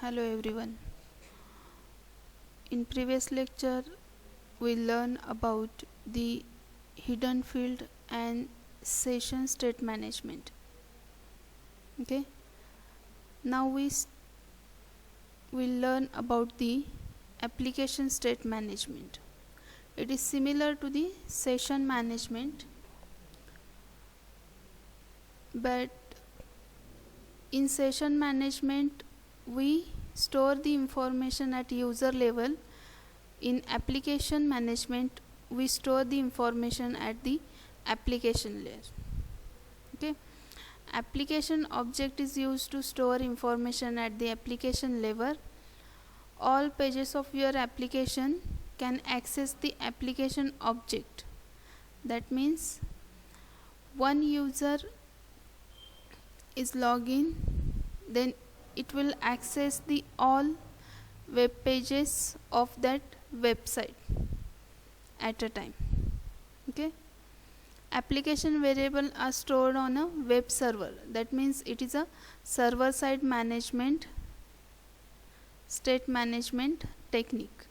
Hello everyone. In previous lecture we learned about the hidden field and session state management. Okay. Now we will learn about the application state management. It is similar to the session management, but in session management we store the information at user level. In application management we store the information at the application layer. Okay. Application object is used to store information at the application level. All pages of your application can access the application object. That means one user is login, then it will access the all web pages of that website at a time. Okay. Application variable are stored on a web server. That means it is a server side management, state management technique,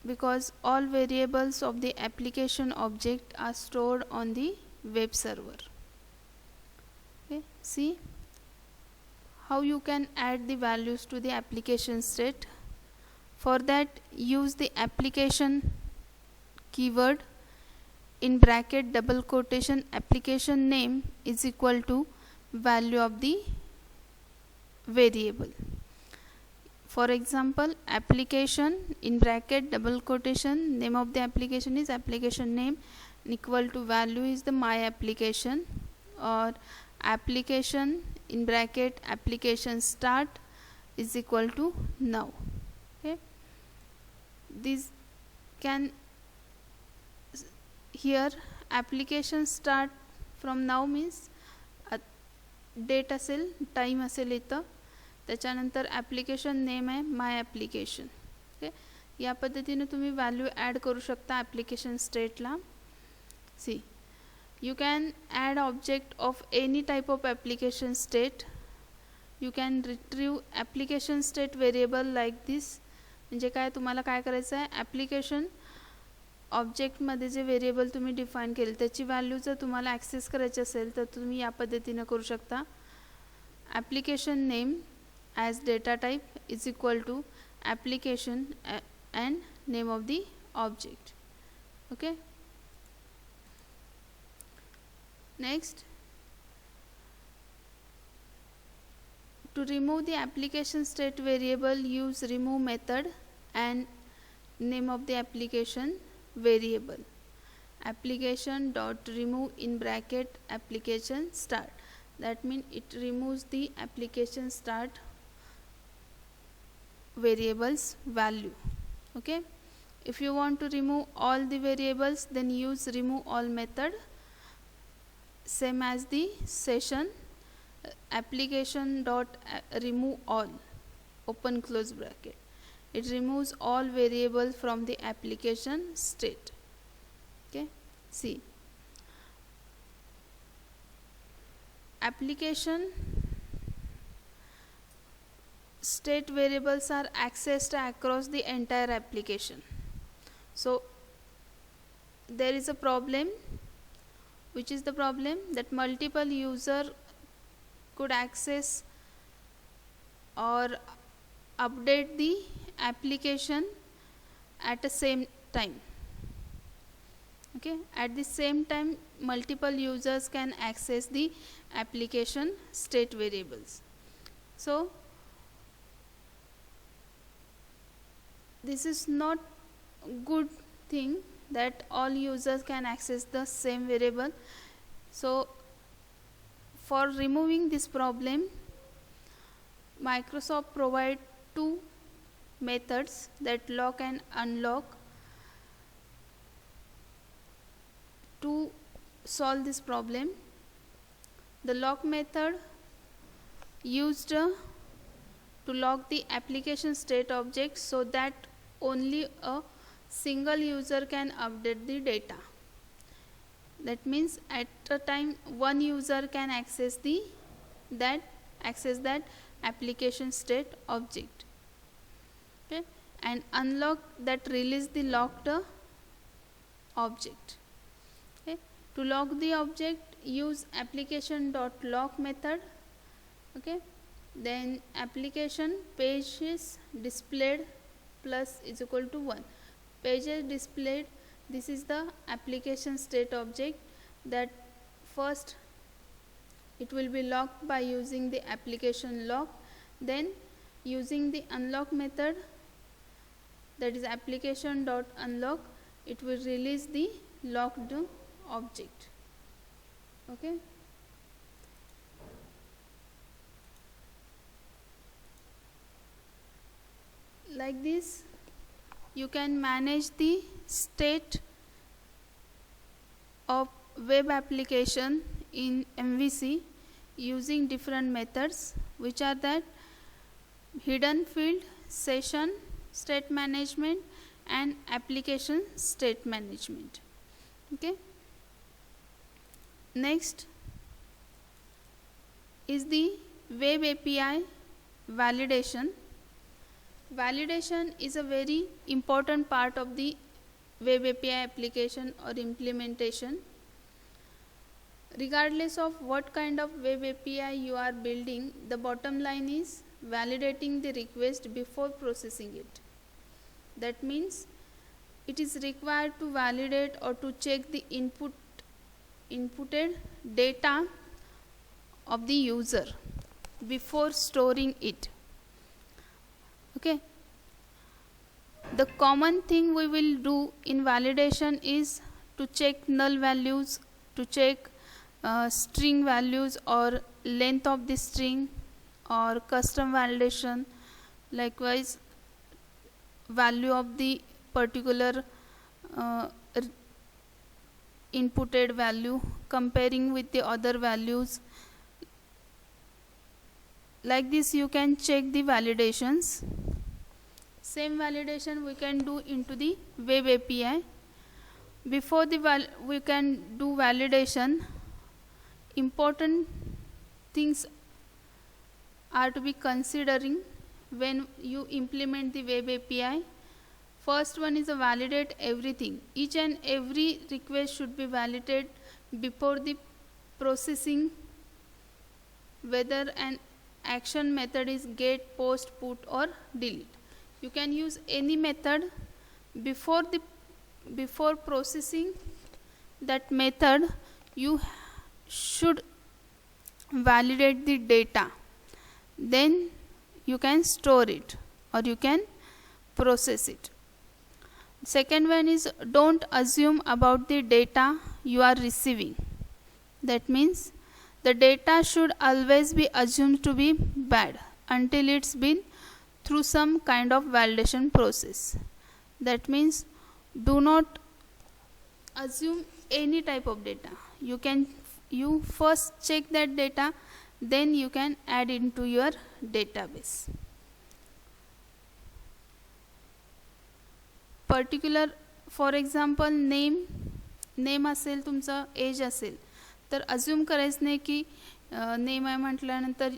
because all variables of the application object are stored on the web server. Okay. See how you can add the values to the application state. For that, use the application keyword in bracket double quotation application name is equal to value of the variable. For example, application in bracket double quotation name of the application is application name, equal to value is the my application, or application in bracket application start is equal to now. Okay. This can here application start from now means date असेल, time असेल इथं, त्याच्यानंतर application name आहे my application. Okay. या पद्धतीने तुम्ही value add करू शकता ॲप्लिकेशन स्टेटला. See you can add object of any type of application state. You can retrieve application state variable like this. म्हणजे काय तुम्हाला काय करायचं आहे, ॲप्लिकेशन ऑब्जेक्टमध्ये जे व्हेरिएबल तुम्ही डिफाईन केले त्याची व्हॅल्यू जर तुम्हाला ॲक्सेस करायची असेल तर तुम्ही या पद्धतीने करू शकता. Application name as data type is equal to application and name of the object. Okay. Next, to remove the application state variable, use remove method and name of the application variable. Application dot remove in bracket application start. That means it removes the application start variables value. Okay. If you want to remove all the variables, then use remove all method. Same as the session, application dot remove all open close bracket. It removes all variables from the application state. Okay. See, application state variables are accessed across the entire application. So there is a problem. Which is the problem? That multiple user could access or update the application at the same time. Okay. At the same time multiple users can access the application state variables. So this is not good thing that all users can access the same variable. So for removing this problem, Microsoft provide two methods, that lock and unlock, to solve this problem. The lock method used to lock the application state object so that only a single user can update the data. That means at a time one user can access the that access that application state object. Okay, and unlock that release the locked object. Okay, to lock the object, use application.lock method. Okay, then application page is displayed plus is equal to 1. Page is displayed, this is the application state object that first it will be locked by using the application lock, then using the unlock method, that is application.unlock, it will release the locked object. Okay, like this you can manage the state of web application in MVC using different methods, which are that hidden field, session state management, and application state management. Okay, next is the web API validation. Validation is a very important part of the web API application or implementation. Regardless of what kind of web API you are building, the bottom line is validating the request before processing it. That means it is required to validate or to check the inputted data of the user before storing it. Okay, the common thing we will do in validation is to check null values, to check string values or length of the string, or custom validation, likewise value of the particular inputted value comparing with the other values. Like this you can check the validations. Same validation we can do into the web API. Before we can do validation, important things are to be considering when you implement the web API. First one is to validate everything. Each and every request should be validated before the processing, whether an action method is get, post, put, or delete. You can use any method. Before processing that method, you should validate the data, then you can store it or you can process it. Second one is don't assume about the data you are receiving. That means the data should always be assumed to be bad until it's been through some kind of validation process. That means do not assume any type of data. You first check that data, then you can add into your database. Particular, for example, name असेल तुमचा, as असेल, तर assume करायचं नाही की name आहे म्हटल्यानंतर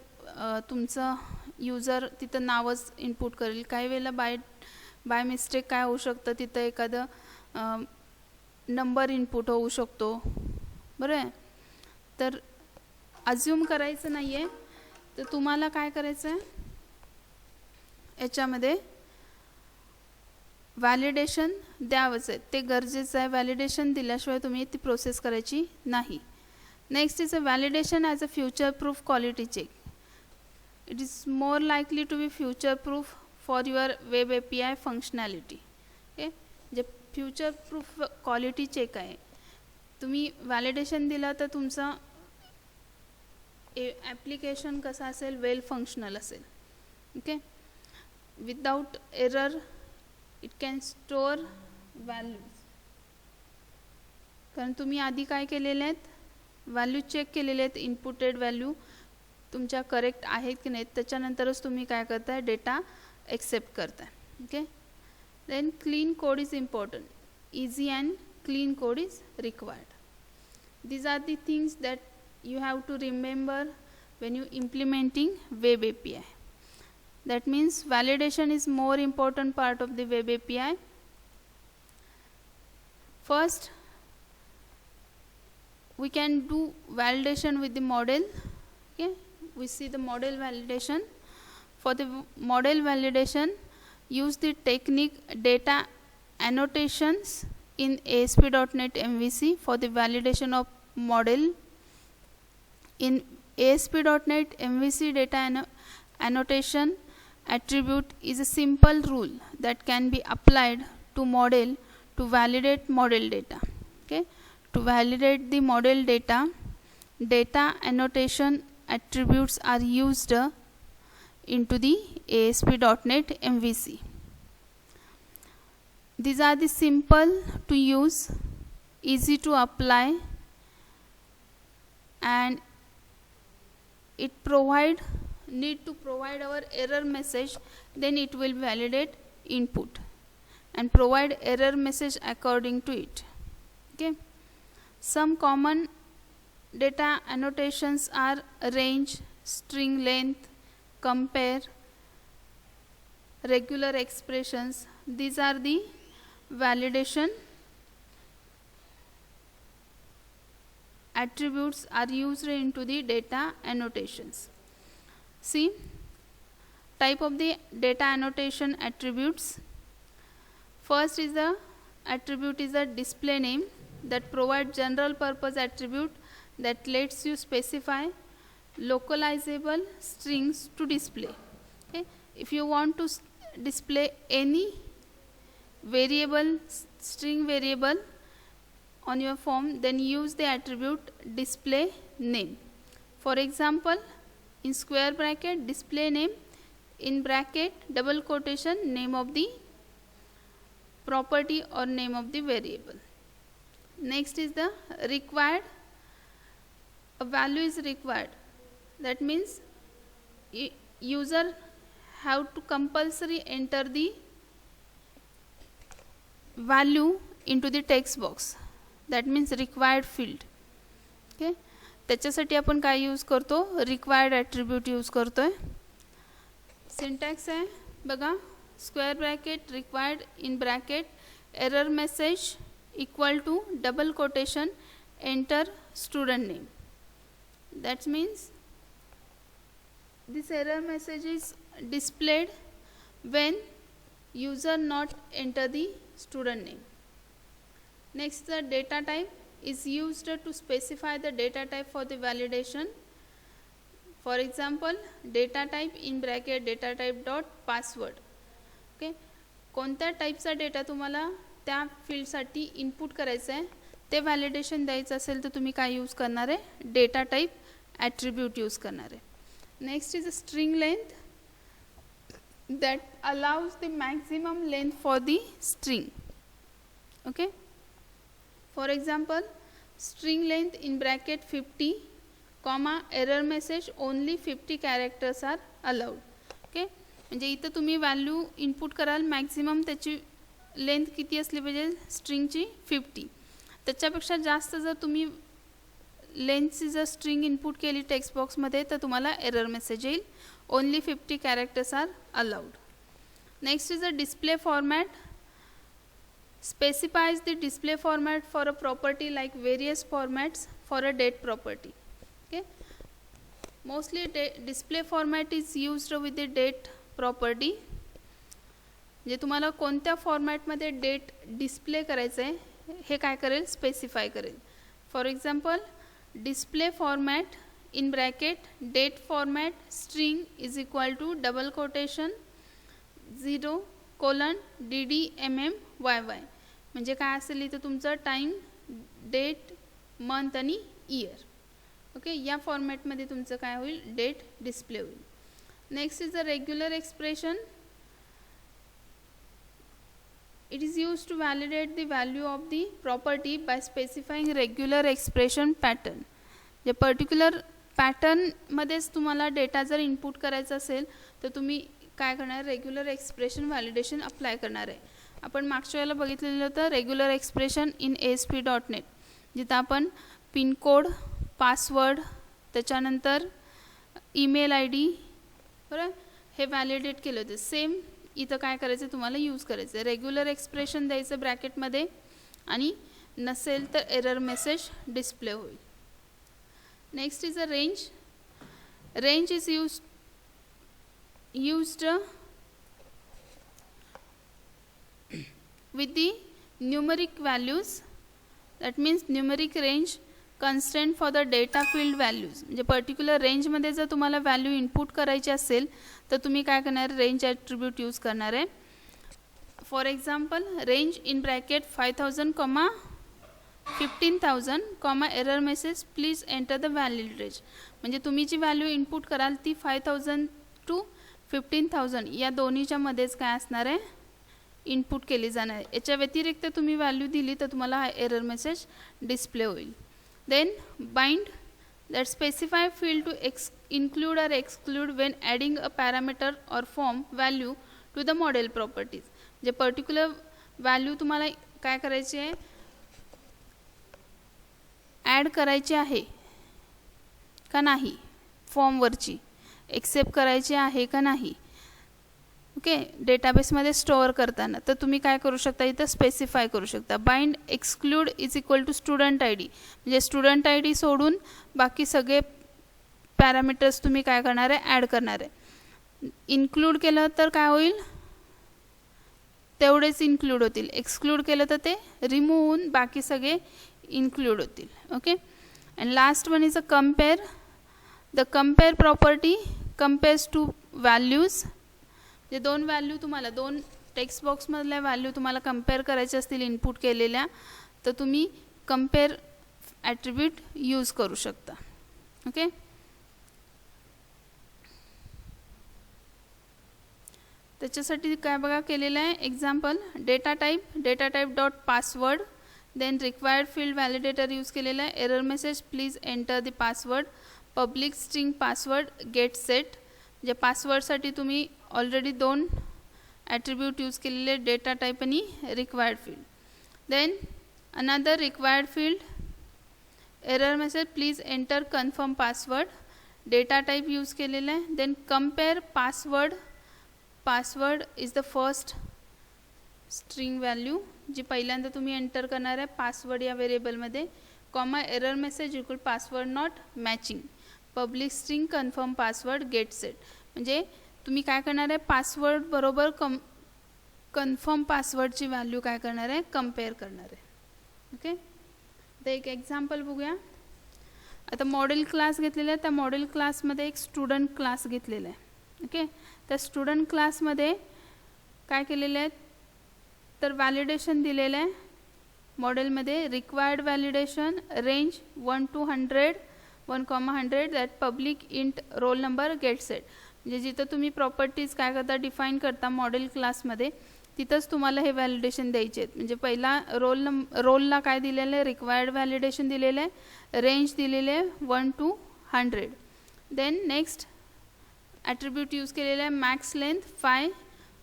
तुमचं यूजर तिथं नावच इनपुट करेल. काही वेळेला बाय मिस्टेक काय होऊ शकतं, तिथं एखादं नंबर इनपुट होऊ शकतो. बरोबर आहे. तर अज्युम करायचं नाही आहे. तर तुम्हाला काय करायचं आहे, याच्यामध्ये व्हॅलिडेशन द्यावंच आहे, ते गरजेचं आहे. व्हॅलिडेशन दिल्याशिवाय तुम्ही ती प्रोसेस करायची नाही. Next is a validation as a future proof quality check. It is more likely to be future proof for your web API functionality. Okay, जे फ्युचर प्रूफ क्वालिटी चेक आहे. तुम्ही व्हॅलिडेशन दिलं तर तुमचं ॲप्लिकेशन कसं असेल, वेल फंक्शनल असेल. Okay, without error it can store values. कारण तुम्ही आधी काय केलेले आहेत, व्हॅल्यू चेक केलेले आहेत, इनपुटेड व्हॅल्यू तुमच्या करेक्ट आहेत की नाहीत, त्याच्यानंतरच तुम्ही काय करताय, डेटा एक्सेप्ट करताय. Okay, then clean code is important. Easy and clean code is required. These are the things that you have to remember when you implementing web API. That means validation is more important part of the web API. First, we can do validation with the model. Okay, we see the model validation. For the model validation, use the technique data annotations in ASP.NET MVC for the validation of model. In ASP.NET MVC data annotation attribute is a simple rule that can be applied to model to validate model data. Okay, to validate the model data, data annotation attributes are used into the ASP.NET MVC. These are the simple to use, easy to apply, and it need to provide our error message, then it will validate input and provide error message according to it. Okay, some common data annotations are range, string length, compare, regular expressions. These are the validation attributes are used into the data annotations. See, type of the data annotation attributes. First is the attribute is a display name that provides general purpose attribute that lets you specify localizable strings to display. Okay, if you want to display any variable, string variable on your form, then use the attribute display name. For example, in square bracket display name, in bracket double quotation name of the property or name of the variable. Next is the required. A value is required. That means user have to compulsory enter the value into the text box. That means required field. Okay, त्याच्यासाठी आपण काय use करतो, required attribute use करतोय. Syntax आहे बघा, square bracket required in bracket error message equal to double quotation enter student name. That means this error message is displayed when user not enter the student name. Next, the data type is used to specify the data type for the validation. For example, data type in bracket data type dot password. Okay, कोणत्या टाईपचा data तुम्हाला त्या फील्डसाठी input करायचं आहे ते validation द्यायचं असेल तर तुम्ही काय यूज करणार आहे, डेटा टाईप ॲट्रिब्यूट यूज करणार आहे. Next is a string length that allows the maximum length for the string. Okay, for example, string length in bracket 50 comma error message only 50 characters are allowed. Okay, म्हणजे इथं तुम्ही value input कराल, maximum त्याची length किती असली पाहिजे स्ट्रिंगची 50. त्याच्यापेक्षा जास्त जर तुम्ही लेंथची जर स्ट्रिंग इनपुट केली टेक्स्ट बॉक्समध्ये तर तुम्हाला एरर मेसेज येईल. Only 50 characters are allowed. Next is the display format. Specifies the display format for a property like various formats for a date property. Okay, mostly display format is used with the date property. जे तुम्हाला कोणत्या फॉर्मॅटमध्ये date display करायचं आहे हे काय करेल, specify करेल. For example, display format in bracket date format string is equal to double quotation 0 colon ddmmyy. म्हणजे काय असेल इथं तुमचं टाइम, डेट, मंथ आणि इयर. ओके, या फॉर्मॅटमध्ये तुमचं काय होईल, डेट डिस्प्ले होईल. Next is a regular expression. It is used to validate the value of the property by specifying regular expression pattern. J particular पॅटर्नमध्येच तुम्हाला डेटा जर इनपुट करायचा असेल तर तुम्ही काय करणार, रेग्युलर एक्सप्रेशन व्हॅलिडेशन अप्लाय करणार आहे. आपण मागच्या वेळेला बघितलेलं होतं रेग्युलर एक्सप्रेशन इन ASP.NET, जिथं आपण पिनकोड, पासवर्ड, त्याच्यानंतर ईमेल आय डी, बरोबर, हे व्हॅलिडेट केलं होतं. सेम इथं काय करायचं तुम्हाला यूज करायचं. रेग्युलर एक्सप्रेशन द्यायचं ब्रॅकेटमध्ये आणि नसेल तर एरर मेसेज डिस्प्ले होईल. Next is a range. Range is used with the numeric values, that means numeric range constraint for the data field values. म्हणजे पर्टिक्युलर रेंजमध्ये जर तुम्हाला व्हॅल्यू इनपुट करायची असेल तर तुम्ही काय करणार, रेंज ॲट्रिब्यूट यूज करणार आहे. For example, range in bracket 5000 15,000 error message please enter the valid range. म्हणजे तुम्ही जी व्हॅल्यू इनपुट कराल ती 5000 to 15,000 या दोन्हीच्या मध्येच काय असणार आहे, इनपुट केली जाणार आहे. याच्या व्यतिरिक्त तुम्ही व्हॅल्यू दिली तर तुम्हाला हा एरर मेसेज डिस्प्ले होईल. Then bind, that specify field to include or exclude when adding a parameter or form value to the model properties. J particular value तुम्हाला काय करायची आहे, ॲड करायची आहे का नाही, फॉर्मवरची एक्सेप्ट करायची आहे का नाही, ओके, डेटाबेसमध्ये स्टोअर करताना, तर तुम्ही काय करू शकता, इथं स्पेसिफाय करू शकता. Bind exclude is equal to student I D, म्हणजे स्टुडंट आय डी सोडून बाकी सगळे पॅरामीटर्स तुम्ही काय करणार आहे, ॲड करणार आहे. इन्क्लूड केलं तर काय होईल, तेवढेच इन्क्लूड होतील. एक्सक्लूड केलं तर ते रिमूव्ह होऊन बाकी सगळे इन्क्लूड होतील. Okay. And last one is a compare. The compare property compares two values. जे दोन व्हॅल्यू तुम्हाला, दोन टेक्स्ट बॉक्समधल्या व्हॅल्यू तुम्हाला कंपेअर करायच्या असतील इनपुट केलेल्या, तर तुम्ही कंपेअर ॲट्रिब्यूट यूज करू शकता. ओके. त्याच्यासाठी काय बघा केलेलं आहे, example, data type dot password, then required field validator use केलेलं आहे. Error message please enter the password, public string password get set. जे पासवर्डसाठी तुम्ही ऑलरेडी दोन ॲट्रिब्यूट यूज केलेले, डेटा टाईप आणि required field. Then another required field, error message please enter confirm password, data type use केलेलं आहे. Then compare password, password is the first string value जी पहिल्यांदा तुम्ही एंटर करणार आहे पासवर्ड या व्हेरिएबलमध्ये, comma error message equal password not matching, public string confirm password get set. म्हणजे तुम्ही काय करणार आहे, पासवर्ड बरोबर कन्फर्म पासवर्डची व्हॅल्यू काय करणार आहे, कंपेअर करणार आहे. ओके. तर एक एक्झाम्पल बघूया. आता मॉडेल क्लास घेतलेला आहे, त्या मॉडेल क्लासमध्ये एक स्टुडंट क्लास घेतलेला आहे. ओके. त्या स्टुडंट क्लासमध्ये काय केलेलं आहे, तर व्हॅलिडेशन दिलेलं आहे मॉडेलमध्ये. Required validation range 1 to 100 1,100 that public int roll number gate set. म्हणजे जिथं तुम्ही प्रॉपर्टीज काय करता, डिफाईन करता मॉडेल क्लासमध्ये, तिथंच तुम्हाला हे व्हॅलिडेशन द्यायचे आहेत. म्हणजे पहिला रोलला काय दिलेलं आहे, रिक्वायर्ड व्हॅलिडेशन दिलेलं आहे, रेंज दिलेले आहे 1 to 100. Then next attribute use केलेलं आहे max length 5,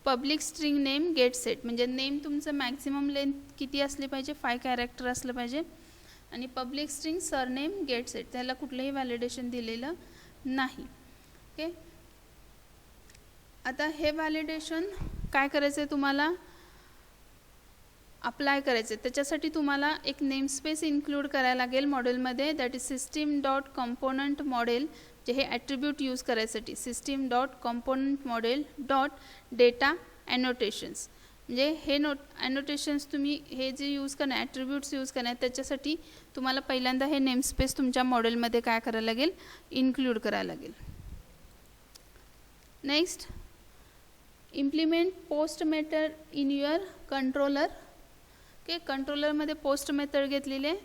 public string name get set. म्हणजे नेम तुमचं मॅक्सिमम लेंथ किती असली पाहिजे, 5 कॅरेक्टर असलं पाहिजे, आणि public string surname get set, त्याला कुठलंही व्हॅलिडेशन दिलेलं नाही. ओके. आता हे व्हॅलिडेशन काय करायचं आहे, तुम्हाला अप्लाय करायचं आहे. त्याच्यासाठी तुम्हाला एक नेमस्पेस इन्क्लूड करायला लागेल मॉडेलमध्ये, that is system dot component model. जे हे ॲट्रिब्यूट यूज करायसाठी system dot component model dot data annotations. म्हणजे हे ॲनोटेशन्स तुम्ही हे जे यूज करणार, ॲट्रिब्यूट्स यूज करणार, त्याच्यासाठी तुम्हाला पहिल्यांदा हे नेमस्पेस तुमच्या मॉडेलमध्ये काय करायला लागेल, इन्क्लूड करायला लागेल. Next, implement post method in your controller. Okay. कंट्रोलरमध्ये पोस्ट मेथड घेतलेली आहे.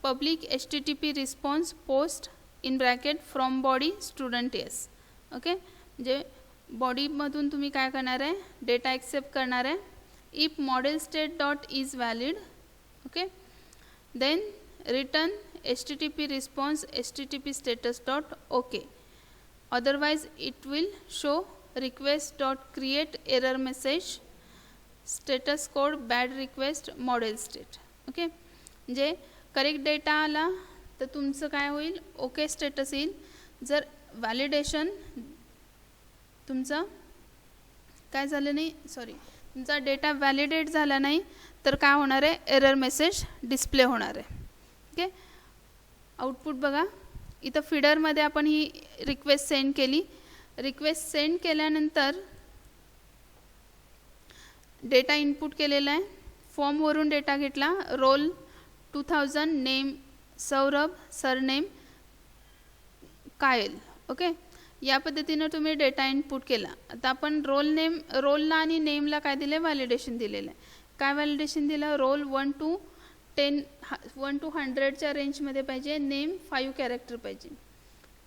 Public HTTP response post in bracket from body student S. Okay. म्हणजे बॉडीमधून तुम्ही काय करणार आहे, डेटा एक्सेप्ट करणार आहे. If model state dot is valid. Okay. Then return HTTP response HTTP status dot okay. Otherwise it will show request dot create error message status code bad request model state. Okay. म्हणजे correct data आला तर तुमचं काय होईल, okay status येईल. जर validation तुमचं काय झालं नाही, सॉरी, तुमचा डेटा व्हॅलिडेट झाला नाही तर काय होणार आहे, एरर मेसेज डिस्प्ले होणार आहे. ओके, आउटपुट बघा. इथं फीडरमध्ये आपण ही रिक्वेस्ट सेंड केली. रिक्वेस्ट सेंड केल्यानंतर डेटा इनपुट केलेला आहे. फॉर्मवरून डेटा घेतला. रोल 2000, नेम सौरभ, सरनेम कायल. ओके, या पद्धतीनं तुम्ही डेटा इनपुट केला. आता आपण रोलला आणि नेमला काय दिले, व्हॅलिडेशन दिलेलं आहे. काय व्हॅलिडेशन दिलं, रोल 1 to 100च्या रेंजमध्ये पाहिजे, नेम 5 कॅरेक्टर पाहिजे.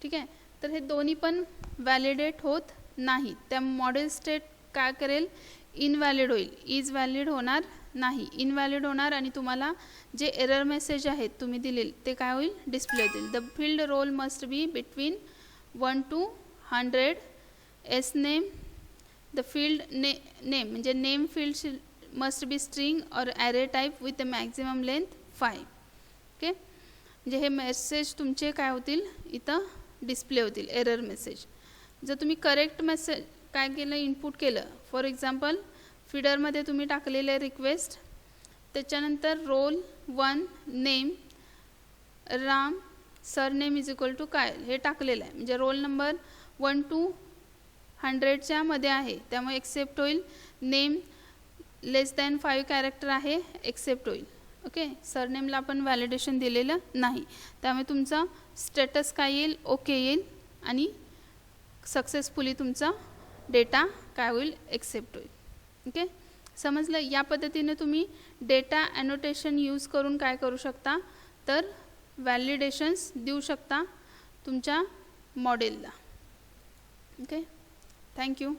ठीक आहे, तर हे दोन्ही पण व्हॅलिडेट होत नाही. त्या मॉडेल स्टेट काय करेल, इनव्हॅलिड होईल. इज व्हॅलिड होणार नाही, इनव्हॅलिड होणार आणि तुम्हाला जे एरर मेसेज आहेत तुम्ही दिलेले ते काय होईल, डिस्प्ले होतील. The field roll must be between 1 to 100. As name, the field name म्हणजे name field must be string और array type with a maximum length 5. Okay, म्हणजे हे मेसेज तुमचे काय होतील, इथं डिस्प्ले होतील, एरर मेसेज. जर तुम्ही करेक्ट मेसेज काय केलं, इनपुट केलं, फॉर एक्झाम्पल फीडरमध्ये तुम्ही टाकलेले रिक्वेस्ट, त्याच्यानंतर roll 1, name Ram, surname is equal to कायल हे टाकलेलं आहे. म्हणजे रोल नंबर 1 to 100च्या मध्ये आहे त्यामुळे एक्सेप्ट होईल. नेम <<5 कॅरेक्टर आहे, एक्सेप्ट होईल. ओके, सरनेमला आपण व्हॅलिडेशन दिलेलं नाही त्यामुळे तुमचा स्टेटस काय येईल, ओके येईल आणि सक्सेसफुली तुमचा डेटा काय होईल, एक्सेप्ट होईल. ओके, समजलं. या पद्धतीने तुम्ही डेटा ॲनोटेशन यूज करून काय करू शकता, तर व्हॅलिडेशन्स देऊ शकता तुमच्या मॉडेलला. Okay, thank you.